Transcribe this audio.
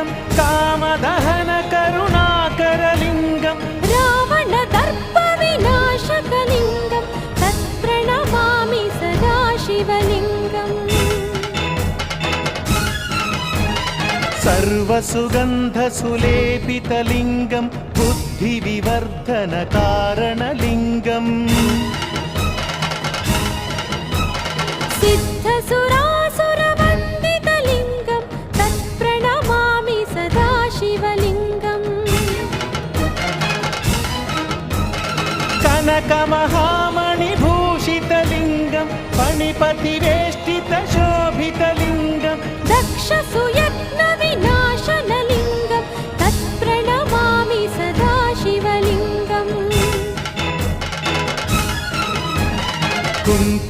लिङ्गं कामदहनकरुणाकरलिङ्गं रावणदर्पविनाशकलिङ्गं तत्प्रणमामि सदा शिवलिङ्गम् सर्वसुगन्धसुलेपितलिङ्गं बुद्धिविवर्धनकारणलिङ्गम् सिद्धसुरासुरवन्दितलिङ्गं तत्प्रणमामि सदा शिवलिङ्गम् कनकमहामणिभूषितलिङ्गं फणिपतिवेष्टितलिङ्गम्